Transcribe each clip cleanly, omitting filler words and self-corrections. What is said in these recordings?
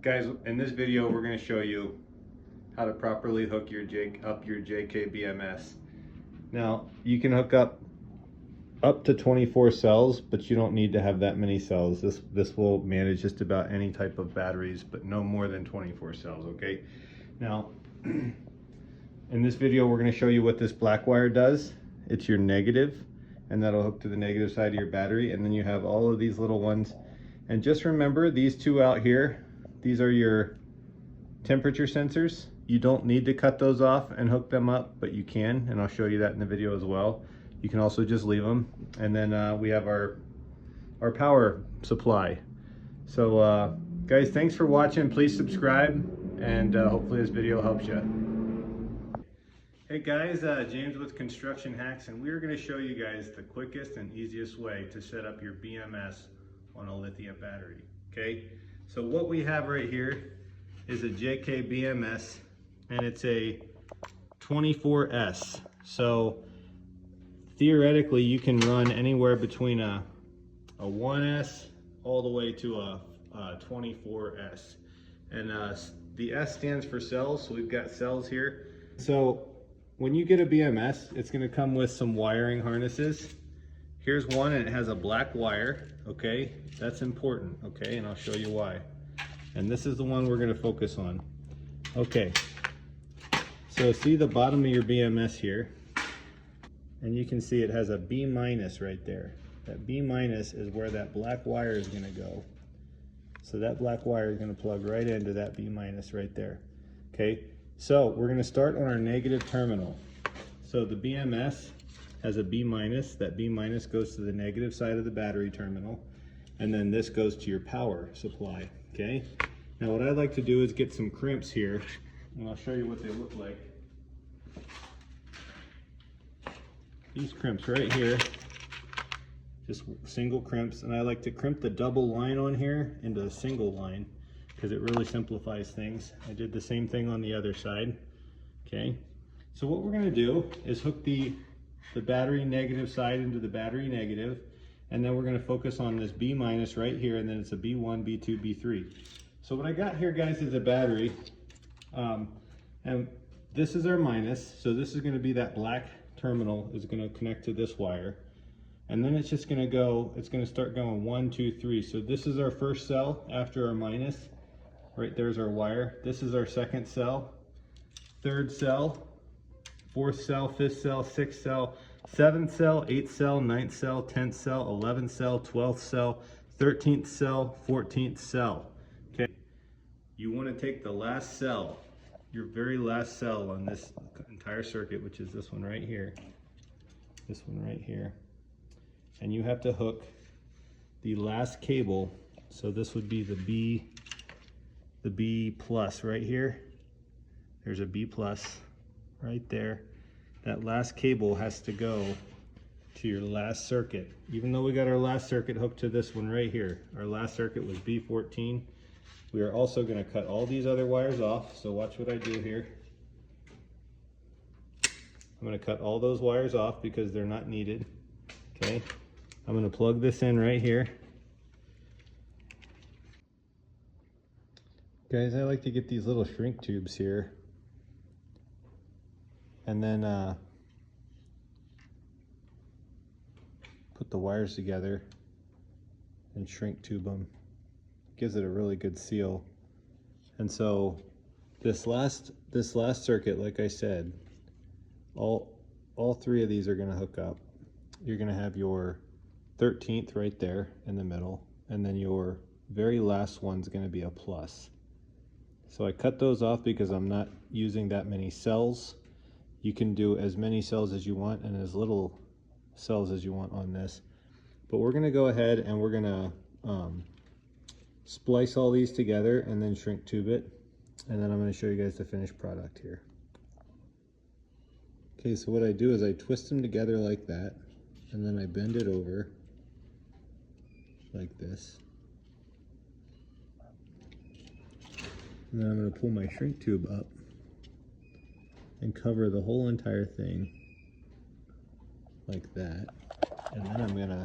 Guys, in this video we're going to show you how to properly hook your JK BMS. Now you can hook up to 24 cells, but you don't need to have that many cells. This will manage just about any type of batteries, but no more than 24 cells, okay? Now in this video we're going to show you what this black wire does. It's your negative, and that'll hook to the negative side of your battery, and then you have all of these little ones. And just remember, these two out here, these are your temperature sensors. You don't need to cut those off and hook them up, but you can, and I'll show you that in the video as well. You can also just leave them. And then we have our power supply. So guys, thanks for watching. Please subscribe, and hopefully this video helps you. Hey guys, James with Construction Hacks, and we're going to show you guys the quickest and easiest way to set up your BMS on a lithium battery. Okay, so what we have right here is a JK BMS, and it's a 24S. So theoretically you can run anywhere between a 1S all the way to a 24S, and the S stands for cells, so we've got cells here. So when you get a BMS, it's going to come with some wiring harnesses. Here's one, and it has a black wire, okay? That's important, okay? And I'll show you why. And this is the one we're going to focus on. Okay, so see the bottom of your BMS here, and you can see it has a B minus right there. That B minus is where that black wire is going to go. So that black wire is going to plug right into that B minus right there, okay? So we're going to start on our negative terminal. So the BMS has a B minus. That B minus goes to the negative side of the battery terminal, and then this goes to your power supply, okay? Now what I'd like to do is get some crimps here, and I'll show you what they look like. These crimps right here, just single crimps, and I like to crimp the double line on here into a single line, because it really simplifies things. I did the same thing on the other side, okay? So what we're gonna do is hook the battery negative side into the battery negative, and then we're gonna focus on this B minus right here, and then it's a B1, B2, B3. So what I got here, guys, is a battery, and this is our minus, so this is gonna be that black terminal is gonna connect to this wire, and then it's just gonna go, it's gonna start going 1, 2, 3. So this is our first cell after our minus. Right there's our wire. This is our second cell, third cell, fourth cell, fifth cell, sixth cell, seventh cell, eighth cell, ninth cell, 10th cell, 11th cell, 12th cell, 13th cell, 14th cell. Okay, you want to take the last cell, your very last cell on this entire circuit, which is this one right here, and you have to hook the last cable. So this would be the B plus right here. There's a B plus right there. That last cable has to go to your last circuit. Even though we got our last circuit hooked to this one right here, our last circuit was B14. We are also going to cut all these other wires off. So watch what I do here. I'm going to cut all those wires off because they're not needed. Okay, I'm going to plug this in right here. Guys, I like to get these little shrink tubes here, and then put the wires together and shrink tube them. Gives it a really good seal. And so this last circuit, like I said, all three of these are going to hook up. You're going to have your 13th right there in the middle, and then your very last one's going to be a plus. So I cut those off because I'm not using that many cells. You can do as many cells as you want and as little cells as you want on this. But we're going to go ahead and we're going to splice all these together and then shrink tube it. And then I'm going to show you guys the finished product here. Okay, so what I do is I twist them together like that, and then I bend it over like this. And then I'm going to pull my shrink tube up and cover the whole entire thing like that. And then I'm going to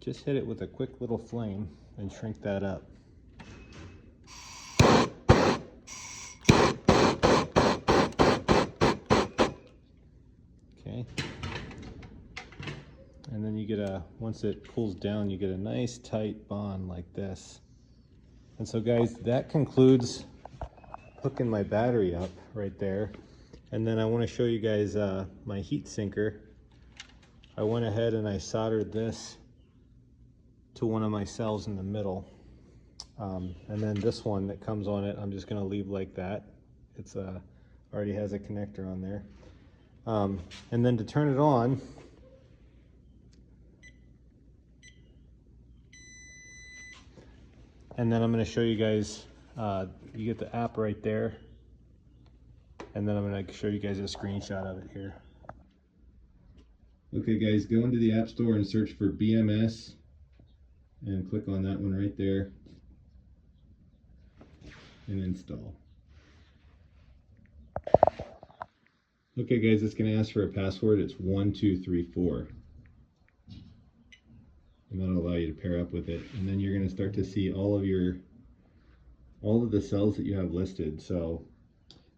just hit it with a quick little flame and shrink that up. and then you get once it cools down, you get a nice tight bond like this. And so guys, that concludes hooking my battery up right there. And then I want to show you guys my heat sinker. I went ahead and I soldered this to one of my cells in the middle. And then this one that comes on it, I'm just going to leave like that. It's already has a connector on there. And then to turn it on, and then I'm going to show you guys, you get the app right there, and then I'm going to show you guys a screenshot of it here. Okay guys, go into the App Store and search for BMS and click on that one right there and install. Okay guys, it's going to ask for a password. It's 1234. And that'll allow you to pair up with it. And then you're going to start to see all of the cells that you have listed. So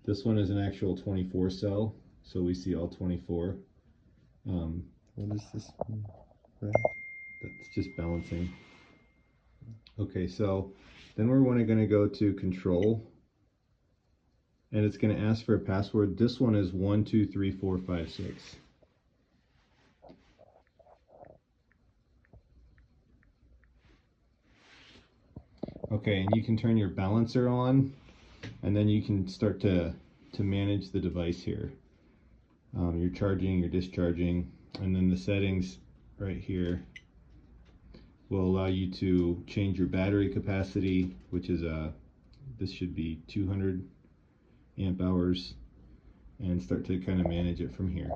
this one is an actual 24 cell, so we see all 24. What is this one? That's just balancing. Okay, so then we're going to go to control, and it's going to ask for a password. This one is 123456. Okay, and you can turn your balancer on, and then you can start to manage the device here. You're charging, you're discharging, and then the settings right here will allow you to change your battery capacity, which is this should be 200 amp hours, and start to kind of manage it from here.